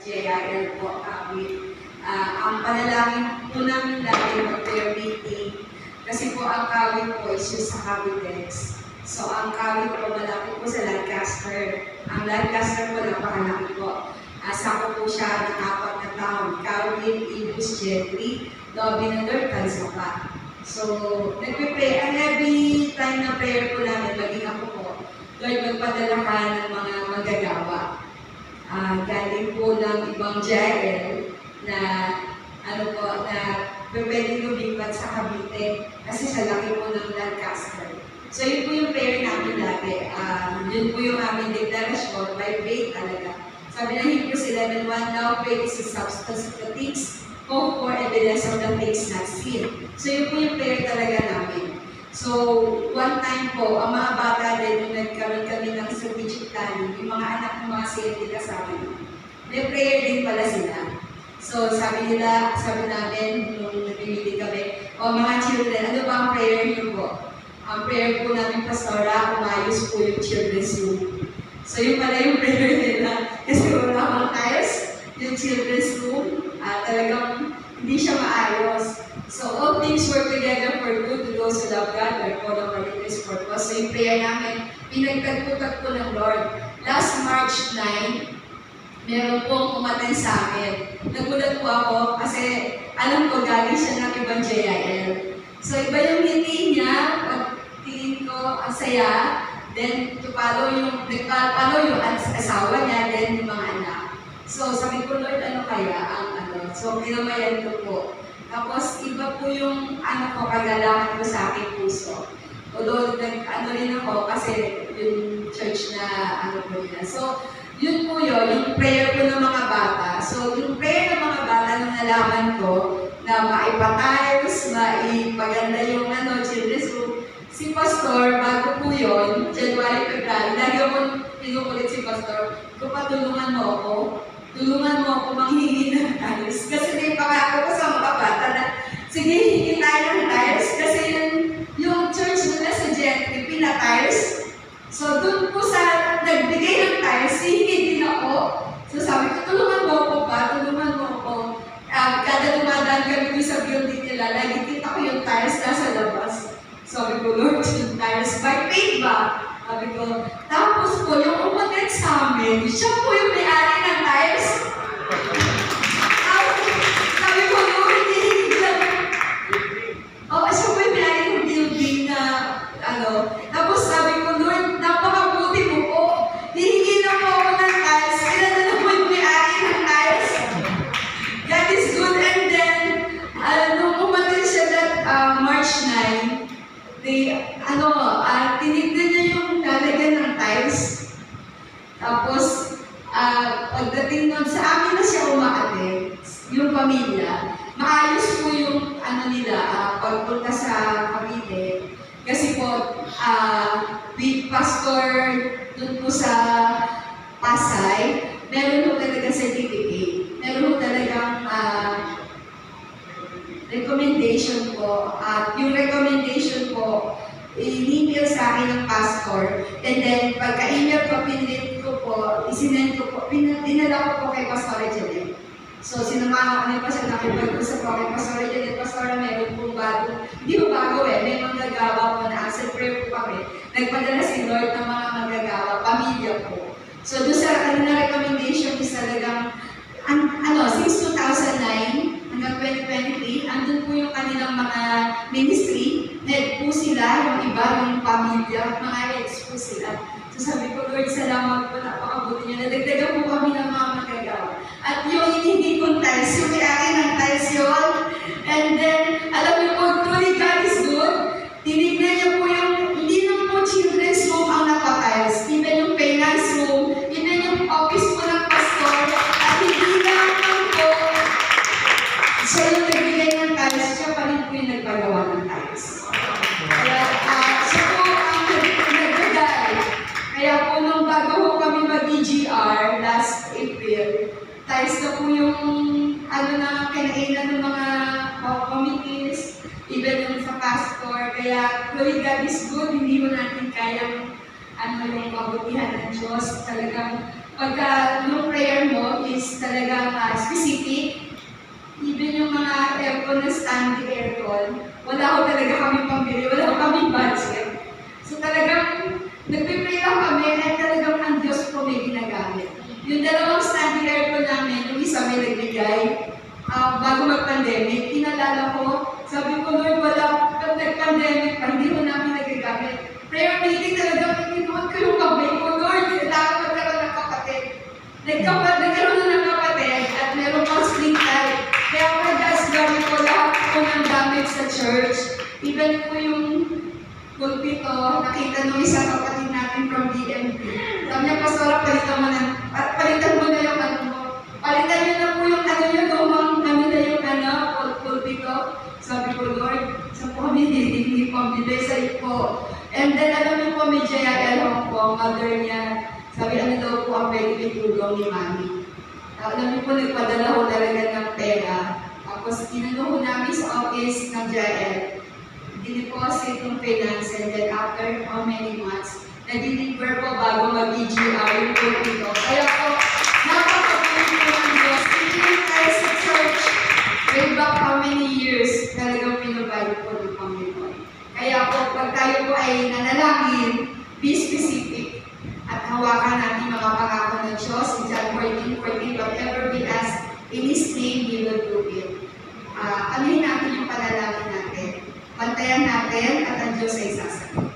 JIL po kami. Ang panalangin po namin dati mag-prayer meeting kasi po ang kawit po is yung sa Cavitex. So ang kawit po malapit po sa Lancaster. Ang Lancaster po napakalaki po. Sako po siya ng 4 na taon. Calvin, Ibus, Jeffrey, Dobby na Lord, Tansapa. So, nagpe-pray. And every time na prayer po namin, maging ako po, Lord, magpadala ka ng mga manggagawa. Galing po ng ibang JIL na pwedeng lumipat sa Cavite kasi sa laki po ng Lancaster. So yun po yung prayer namin lagi. Yun po yung aming deklarasyon by faith talaga. Sabi ng Hebrews 11:1, now faith is the substance of the things hoped for, evidence of the things not seen. So yun po yung prayer talaga namin. So, one time po, ang mga bata din, nung nagkaroon kami ng strategic planning, yung mga anak ng mga CLT kasama nyo, may prayer din pala sila. So, sabi namin, nung nag-meeting kami, mga children, ano ba ang prayer nyo po? Ang prayer po namin, Pastora, umayos po yung children's room. So, yun pala yung prayer nila. Kasi wala akong tiles, yung children's room, talagang hindi siya maayos. So, all things work together for good to those who love God, like all of our witness purpose. So, yung prayer namin, pinagtagputat ko ng Lord. Last March 9, meron pong umatay sa akin. Nagulat po ako kasi alam ko galing siya ng ibang JIL. So, iba yung ngiti niya, pag tingin ko, ang saya, then follow yung asawa niya, then yung mga anak. So, sabi ko, Lord, ano kaya ang ano? So, kinamayan ko po. Tapos, iba po yung kagalakan ko sa aking puso. Although, rin ako kasi yung church na po nila. So, yun po yun, yung prayer ko ng mga bata. So, yung prayer ng mga bata nung nalaman ko na maipatiles, maipaganda yung children's room. Si Pastor, bago po yun, January, February, lagi ako pinukulit si Pastor, kung patulungan mo ako, manghingi ng tiles. Kasi may pangako ko sa mga bata na, sige, hingi tayo ng tiles. Kasi yung church nila sa Gentry, pina-tiles. So, dun po sa nagbigay ng tiles, hingi din ako. So, sabi ko, tulungan mo ako. Kada dumadaan kami sa building nila, lagi kita ko yung tiles nasa labas. Sabi ko, Lord, yung tiles by faith ba? Sabi ko, tapos po, yung umagat sa amin, siya po yung may-ari ng tiles. Sabi ko, Lord, hindi lang. Siya po yung may-ari ng building na, Tapos sabi ko, Lord, napakabuti mo po. Hihingi na po ako ng tiles. Kailan na po yung may-ari ng tiles? God is good. And then, nung umagat siya that March 9, tinignan niya yung lalagyan ng tiles. Tapos, pagdating nun, sa amin na siya umaate, yung pamilya, maayos po yung pagpunta sa Cavite. Kasi po, big pastor dun po sa Pasay, meron po talagang certificate. Meron po talagang recommendation po. At yung recommendation po, i-email sa akin ng pastor. And then, pagka-email ko, pinilip ko po, isinend ko po, dinala ko po kay Pastor Janet. So, sinamahan ko ni Pastor, nakipag-usap ko kay Pastor Janet. Pastor, meron pong bago. Hindi po bago may manggagawa po na answer prayer po kami. Nagpadala si Lord ng mga manggagawa, pamilya po. So, doon sa kanina recommendation is talagang, since 2009, hanggang 2023, andun po yung kanilang mga ministry. Head po sila, yung iba, yung pamilya, mga heads po sila. So sabi ko, Lord, salamat po, napakabuti niyo. Nadagdagan po kami ng mga magagawa. At yung hindi kong tiles, yung may-ari ng tiles yun. And then, alam niyo po, truly God is good. Tinignan niyo po yung, hindi lang po children's room ang napatiles. Even yung finance room, even yung office po ng pastor, at hindi lang po, siya yung nagbigay ng tiles, siya pa rin po yung nagpagawa ng tiles. Kaya, siya po ang nagdagay. Kaya po nung bago po kami mag-EGR last April, tiles na po yung kinainan ng mga committees, even yung sa pastor. Kaya, glory God is good, hindi mo natin kayang yung kabutihan ng Diyos. Talagang pagka yung prayer mo is talagang specific, even yung mga aircon na standing aircon, wala ko talaga kami pambili, wala ko kami budget. So talagang nagpipray lang kami at talagang ang Diyos po may ginagamit. Yung dalawang standing aircon namin, yung isa may nagbigay, bago mag-pandemic, kinalala ko, sabi ko, Lord, wala, pag nag-pandemic pa, hindi mo namin nagagamit. Prayer meeting talaga, pinuot ko yung kamay ko, Lord, kailangan magkaroon ng kapatid. Nagkaroon na ng kapatid at meron pang spring time. Kaya madalas gamit ko lahat po ng gamit sa church. Even po yung pulpito, nakita nung isang kapatid natin from DMV. Sabi niya, Pastora, palitan mo na yung ano mo. Palitan niyo na po yung ano yun, lumang ano na yung pulpito. Sabi ko, Lord, sa po kami hindi po, bibay sa po. And then, alam niyo po, may JIL Hong Kong, mother niya. Sabi, ano daw po ang pwede tulong ni Mami. Alam niyo po, nagpadala ko talaga ng pera. Tapos, tinanong ko namin sa office ng JIL. Dineposit yung finance, and then after how many months, na-deliver po bago mag-EGR yung pulpito. Kaya po, napakapulong po ng Diyos. Hindi tayo sa church. Way back how many years talagang pinabalik po ng Panginoon. Kaya po, pag tayo po ay nanalangin, be specific at hawakan natin mga pangako ng Diyos. In John 14:14, whatever we ask in His name, He will do it. Anuhin natin yung panalangin natin. Pantayan natin at ang Diyos ay sasagot.